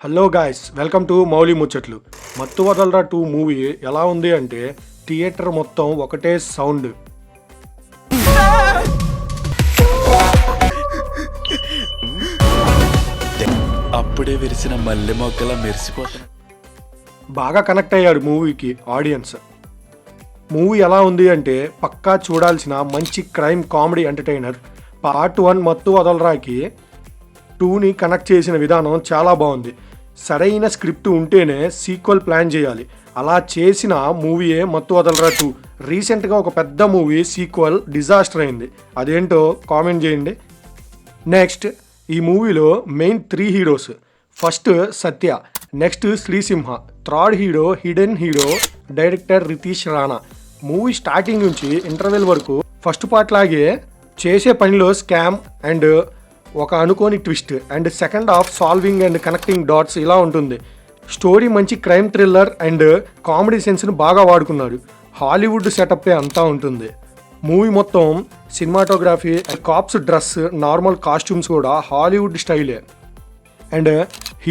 Hello guys, welcome to Mouli ముచ్చట్లు. మత్తు వదలరా 2 movie ఎలా ఉంది అంటే థియేటర్ మొత్తం ఒకటే సౌండ్. అప్పుడే విరిసిన మల్లె మొగ్గలా మెరిసిపోతున్నా. బాగా కనెక్ట్ అయ్యాడు మూవీకి ఆడియన్స్. మూవీ ఎలా ఉంది అంటే పక్కా చూడాల్సిన మంచి క్రైమ్ కామెడీ ఎంటర్టైనర్. పార్ట్ 1 మత్తు వదలరాకి 2ని కనెక్ట్ చేసిన విధానం చాలా బాగుంది. సరైన స్క్రిప్ట్ ఉంటేనే సీక్వెల్ ప్లాన్ చేయాలి. అలా చేసిన మూవీయే మత్తు వదలరా 2. రీసెంట్గా ఒక పెద్ద మూవీ సీక్వెల్ డిజాస్టర్ అయింది. అదేంటో కామెంట్ చేయండి. నెక్స్ట్, ఈ మూవీలో main 3 heroes. First Satya, next Sri Simha, third hero hidden hero director Ritesh Rana. Movie starting నుంచి ఇంటర్వెల్ వరకు ఫస్ట్ పార్ట్ లాగే చేసే పనిలో స్కామ్ అండ్ ఒక అనుకోని twist and second half solving and connecting dots ఇలా ఉంటుంది. స్టోరీ మంచి క్రైమ్ థ్రిల్లర్ అండ్ కామెడీ సెన్స్ని బాగా వాడుకున్నాడు. హాలీవుడ్ సెటప్పే అంతా ఉంటుంది. మూవీ మొత్తం cinematography, cops dress, normal costumes కూడా హాలీవుడ్ స్టైలే. అండ్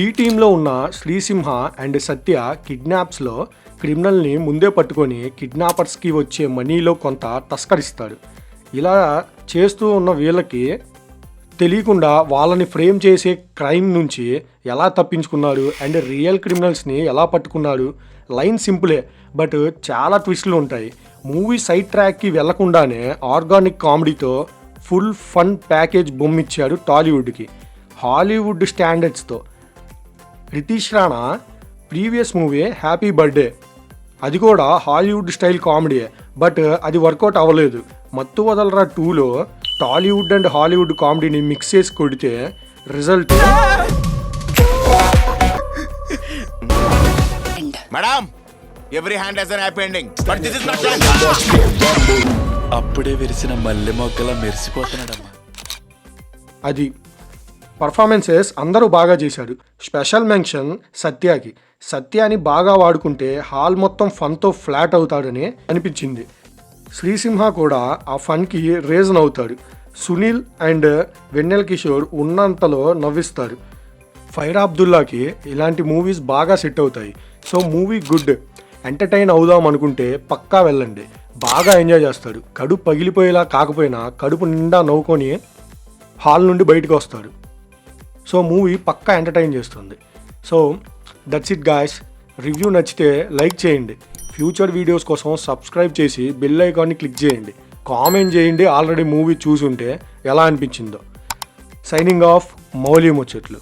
ఈ టీంలో ఉన్న శ్రీసింహ అండ్ సత్య కిడ్నాప్స్లో క్రిమినల్ని ముందే పట్టుకొని కిడ్నాపర్స్కి వచ్చే మనీలో కొంత తస్కరిస్తాడు. ఇలా చేస్తూ ఉన్న వీళ్ళకి తెలియకుండా వాళ్ళని ఫ్రేమ్ చేసే క్రైమ్ నుంచి ఎలా తప్పించుకున్నాడు అండ్ రియల్ క్రిమినల్స్ని ఎలా పట్టుకున్నాడు. లైన్ సింపులే, బట్ చాలా ట్విస్టులు ఉంటాయి. మూవీ సైడ్ ట్రాక్కి వెళ్లకుండానే ఆర్గానిక్ కామెడీతో ఫుల్ ఫన్ ప్యాకేజ్ బొమ్మిచ్చాడు టాలీవుడ్కి హాలీవుడ్ స్టాండర్డ్స్తో. Ritesh Rana previous movie happy birthday, అది కూడా హాలీవుడ్ స్టైల్ కామెడీయే, బట్ అది వర్కౌట్ అవ్వలేదు. మత్తు వదలరా 2లో టాలీవుడ్ అండ్ హాలీవుడ్ కామెడీని మిక్స్ చేసి కొడితే result madam, every hand has an happy ending, but this is not. అప్పుడే విరిసిన మల్లె మొగ్గలా మెరిసిపోతున్నాడమ్మా. అది పర్ఫార్మెన్సెస్ అందరూ బాగా చేశాడు. Special mention సత్యాకి. సత్యాని బాగా వాడుకుంటే హాల్ మొత్తం ఫన్తో ఫ్లాట్ అవుతాడని అనిపించింది. శ్రీసింహ కూడా ఆ ఫన్కి రీజన్ అవుతాడు. సునీల్ అండ్ వెన్నెల కిషోర్ ఉన్నంతలో నవ్విస్తారు. ఫైర్ అబ్దుల్లాకి ఇలాంటి మూవీస్ బాగా సెట్ అవుతాయి. So movie good. ఎంటర్టైన్ అవుదాం అనుకుంటే పక్కా వెళ్ళండి, బాగా ఎంజాయ్ చేస్తాడు. కడుపు పగిలిపోయేలా కాకపోయినా కడుపు నిండా నవ్వుకొని హాల్ నుండి బయటకు వస్తాడు. సో మూవీ పక్కా ఎంటర్టైన్ చేస్తుంది. So that's it guys. Review నచ్చితే లైక్ చేయండి. ఫ్యూచర్ వీడియోస్ కోసం సబ్స్క్రైబ్ చేసి బెల్ ఐకాన్ని క్లిక్ చేయండి. కామెంట్ చేయండి ఆల్రెడీ మూవీ చూసుంటే ఎలా అనిపించిందో. సైనింగ్ ఆఫ్ మౌలి ముచ్చట్లు.